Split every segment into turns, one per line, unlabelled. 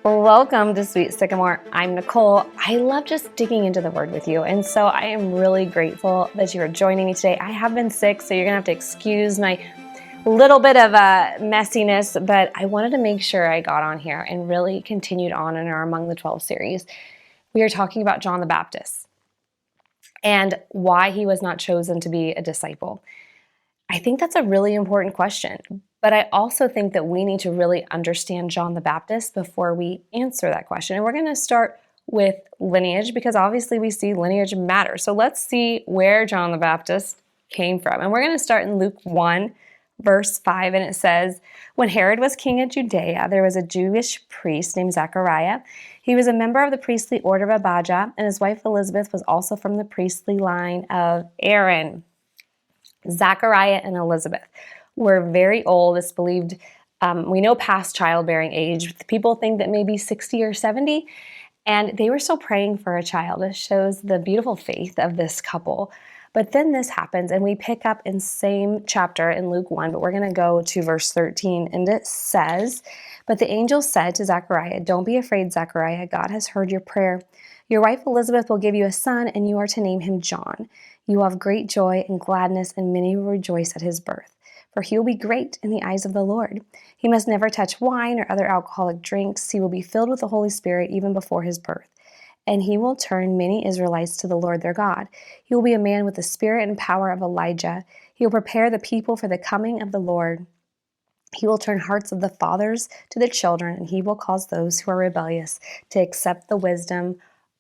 Welcome to Sweet Sycamore. I'm Nicole. I love just digging into the Word with you, and so I am really grateful that you are joining me today. I have been sick, so you're going to have to excuse my little bit of messiness, but I wanted to make sure I got on here and really continued on in our Among the 12 series. We are talking about John the Baptist and why he was not chosen to be a disciple. I think that's a really important question, but I also think that we need to really understand John the Baptist before we answer that question. And we're going to start with lineage because obviously we see lineage matters. So let's see where John the Baptist came from. And we're going to start in Luke 1, verse 5, and it says, "When Herod was king of Judea, there was a Jewish priest named Zechariah. He was a member of the priestly order of Abijah, and his wife Elizabeth was also from the priestly line of Aaron." Zechariah and Elizabeth were very old. It's believed, we know past childbearing age. People think that maybe 60 or 70, and they were still praying for a child. It shows the beautiful faith of this couple. But then this happens, and we pick up in same chapter in Luke 1, but we're going to go to verse 13, and it says, "But the angel said to Zechariah, 'Don't be afraid, Zechariah. God has heard your prayer. Your wife Elizabeth will give you a son, and you are to name him John. You will have great joy and gladness, and many will rejoice at his birth. For he will be great in the eyes of the Lord. He must never touch wine or other alcoholic drinks. He will be filled with the Holy Spirit even before his birth. And he will turn many Israelites to the Lord their God. He will be a man with the spirit and power of Elijah. He will prepare the people for the coming of the Lord. He will turn hearts of the fathers to their children, and he will cause those who are rebellious to accept the wisdom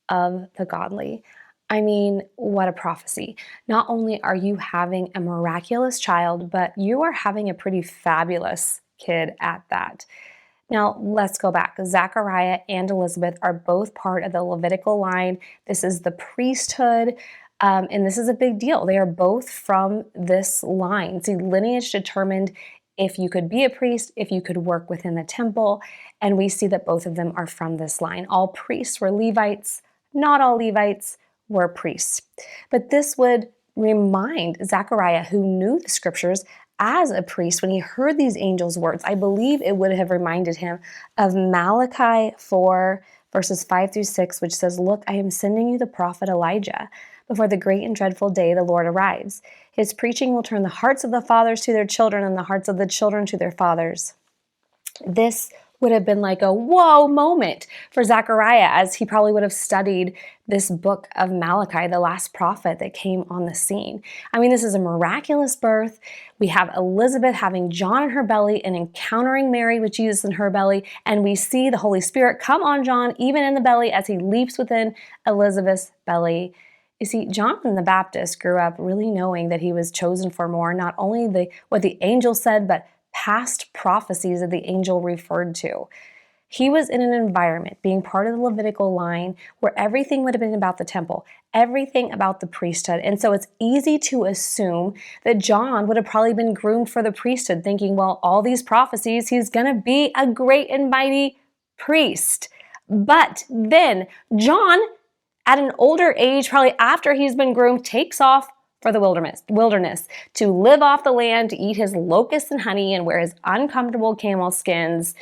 of the godly." I mean, what a prophecy. Not only are you having a miraculous child, but you are having a pretty fabulous kid at that. Now, let's go back. Zechariah and Elizabeth are both part of the Levitical line. This is the priesthood, and this is a big deal. They are both from this line. See, lineage determined if you could be a priest, if you could work within the temple, and we see that both of them are from this line. All priests were Levites. Not all Levites were priests. But this would remind Zechariah, who knew the scriptures as a priest, when he heard these angels' words, I believe it would have reminded him of Malachi 4, verses 5 through 6, which says, "Look, I am sending you the prophet Elijah before the great and dreadful day the Lord arrives. His preaching will turn the hearts of the fathers to their children and the hearts of the children to their fathers." This would have been like a whoa moment for Zechariah, as he probably would have studied this book of Malachi, the last prophet that came on the scene. I mean, this is a miraculous birth. We have Elizabeth having John in her belly and encountering Mary with Jesus in her belly, and we see the Holy Spirit come on John even in the belly as he leaps within Elizabeth's belly. You see, John the Baptist grew up really knowing that he was chosen for more, not only what the angel said, but past prophecies that the angel referred to. He was in an environment, being part of the Levitical line, where everything would have been about the temple, everything about the priesthood. And so it's easy to assume that John would have probably been groomed for the priesthood, thinking, well, all these prophecies, he's going to be a great and mighty priest. But then John, at an older age, probably after he's been groomed, takes off for the wilderness to live off the land, to eat his locusts and honey and wear his uncomfortable camel skins.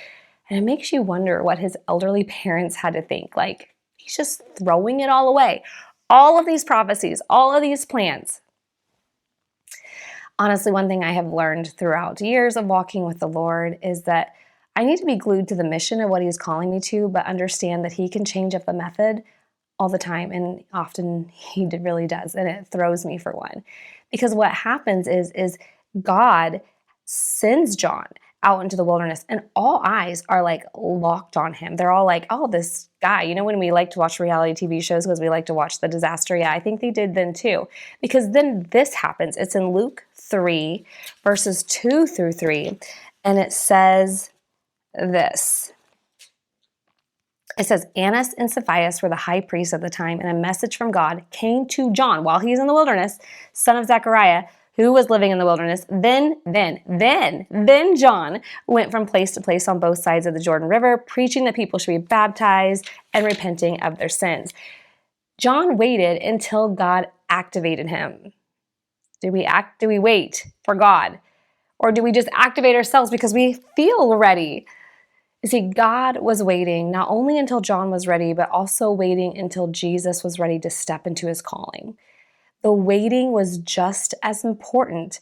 And it makes you wonder what his elderly parents had to think. Like, he's just throwing it all away. All of these prophecies, all of these plans. Honestly, one thing I have learned throughout years of walking with the Lord is that I need to be glued to the mission of what he's calling me to, but understand that he can change up the method all the time, and often he really does, and it throws me for one. Because what happens is God sends John out into the wilderness, and all eyes are like locked on him. They're all like, oh, this guy. You know, when we like to watch reality TV shows because we like to watch the disaster? Yeah, I think they did then too. Because then this happens. It's in Luke 3, verses 2 through 3, and it says this. It says, "Annas and Sapphira were the high priests at the time, and a message from God came to John while he's in the wilderness, son of Zechariah, who was living in the wilderness. Then John went from place to place on both sides of the Jordan River, preaching that people should be baptized and repenting of their sins." John waited until God activated him. Do we wait for God? Or do we just activate ourselves because we feel ready? You see, God was waiting not only until John was ready, but also waiting until Jesus was ready to step into his calling. The waiting was just as important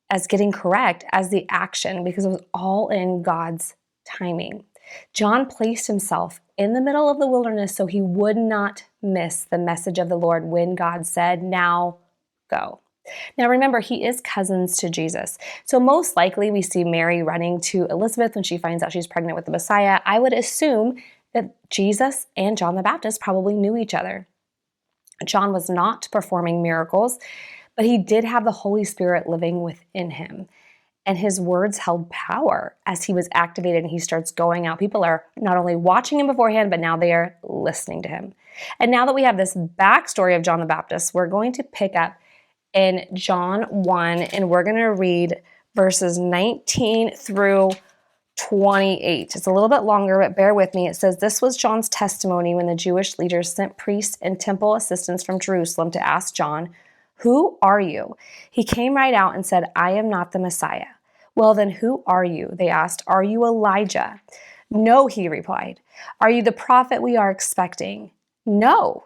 as getting correct as the action because it was all in God's timing. John placed himself in the middle of the wilderness so he would not miss the message of the Lord when God said, "Now go." Now remember, he is cousins to Jesus. So most likely we see Mary running to Elizabeth when she finds out she's pregnant with the Messiah. I would assume that Jesus and John the Baptist probably knew each other. John was not performing miracles, but he did have the Holy Spirit living within him. And his words held power as he was activated and he starts going out. People are not only watching him beforehand, but now they are listening to him. And now that we have this backstory of John the Baptist, we're going to pick up in John 1, and we're going to read verses 19 through 28. It's a little bit longer, but bear with me. It says, "This was John's testimony when the Jewish leaders sent priests and temple assistants from Jerusalem to ask John, 'Who are you?' He came right out and said, 'I am not the Messiah.' 'Well, then who are you?' they asked. 'Are you Elijah?' 'No,' he replied. 'Are you the prophet we are expecting?' 'No.'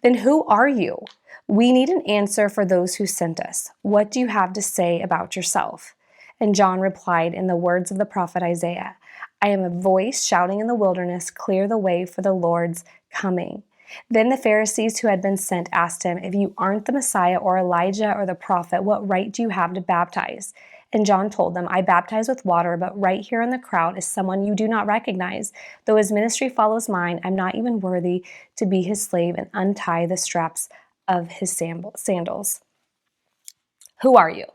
'Then who are you?' 'We need an answer for those who sent us. What do you have to say about yourself?' And John replied in the words of the prophet Isaiah, 'I am a voice shouting in the wilderness, clear the way for the Lord's coming.' Then the Pharisees who had been sent asked him, 'If you aren't the Messiah or Elijah or the prophet, what right do you have to baptize?' And John told them, 'I baptize with water, but right here in the crowd is someone you do not recognize. Though his ministry follows mine, I'm not even worthy to be his slave and untie the straps of his sandals.' Who are you?"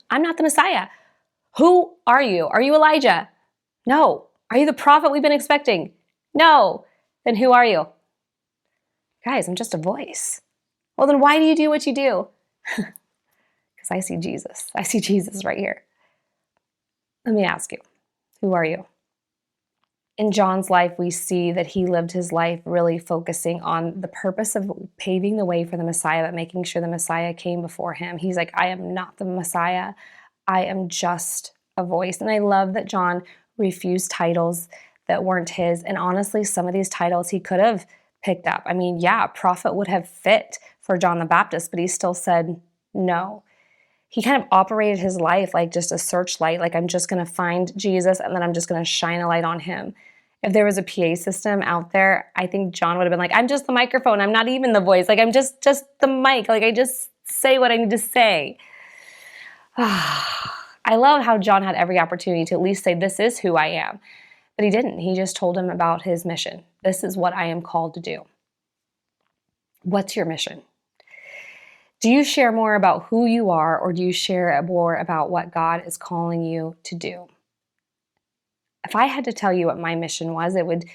"I'm not the Messiah." "Who are you? Are you Elijah?" "No." "Are you the prophet we've been expecting?" "No." "Then who are you?" "Guys, I'm just a voice." "Well, then why do you do what you do?" "Because I see Jesus. I see Jesus right here." Let me ask you, who are you? In John's life, we see that he lived his life really focusing on the purpose of paving the way for the Messiah, but making sure the Messiah came before him. He's like, "I am not the Messiah. I am just a voice." And I love that John refused titles that weren't his. And honestly, some of these titles he could have picked up. I mean, yeah, prophet would have fit for John the Baptist, but he still said no. He kind of operated his life like just a searchlight, like I'm just going to find Jesus and then I'm just going to shine a light on him. If there was a PA system out there, I think John would have been like, "I'm just the microphone. I'm not even the voice. Like I'm just the mic. Like I just say what I need to say." I love how John had every opportunity to at least say, "This is who I am." But he didn't. He just told him about his mission. "This is what I am called to do." What's your mission? Do you share more about who you are, or do you share more about what God is calling you to do? If I had to tell you what my mission was, it would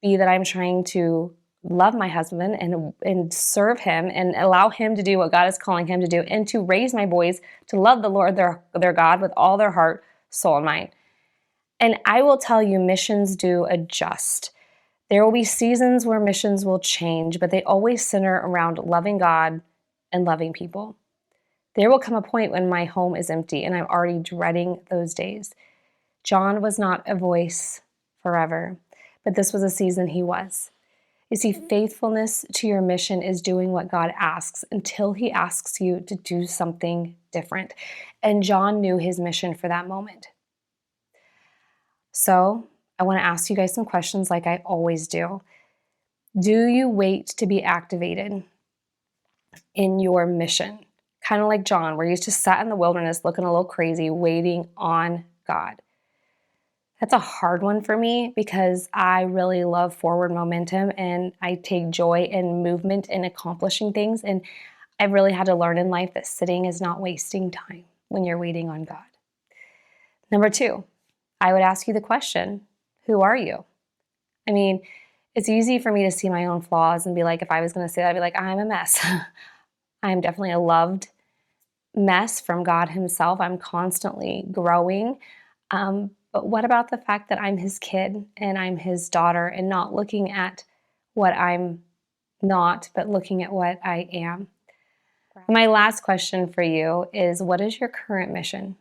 be that I'm trying to love my husband and serve him and allow him to do what God is calling him to do, and to raise my boys to love the Lord, their God, with all their heart, soul, and mind. And I will tell you, missions do adjust. There will be seasons where missions will change, but they always center around loving God and loving people. There will come a point when my home is empty, and I'm already dreading those days. John was not a voice forever, but this was a season he was. You see, faithfulness to your mission is doing what God asks until he asks you to do something different. And John knew his mission for that moment. So I want to ask you guys some questions like I always do. Do you wait to be activated in your mission? Kind of like John, where he's just sat in the wilderness looking a little crazy, waiting on God. That's a hard one for me because I really love forward momentum and I take joy in movement and accomplishing things. And I've really had to learn in life that sitting is not wasting time when you're waiting on God. Number 2, I would ask you the question, who are you? I mean, it's easy for me to see my own flaws and be like, if I was going to say that, I'd be like, I'm a mess. I'm definitely a loved mess from God himself. I'm constantly growing. But what about the fact that I'm his kid and I'm his daughter, and not looking at what I'm not, but looking at what I am? Right. My last question for you is, what is your current mission?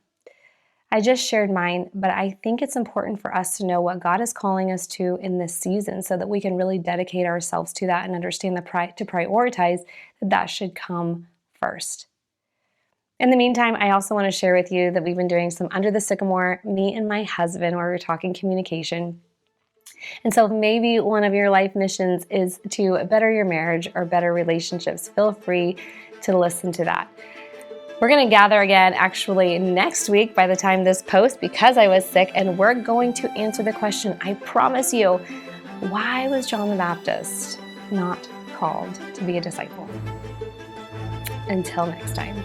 I just shared mine, but I think it's important for us to know what God is calling us to in this season so that we can really dedicate ourselves to that and understand to prioritize that should come first. In the meantime, I also want to share with you that we've been doing some Under the Sycamore, me and my husband, where we're talking communication. And so maybe one of your life missions is to better your marriage or better relationships. Feel free to listen to that. We're going to gather again actually next week by the time this posts because I was sick, and we're going to answer the question, I promise you, why was John the Baptist not called to be a disciple? Until next time.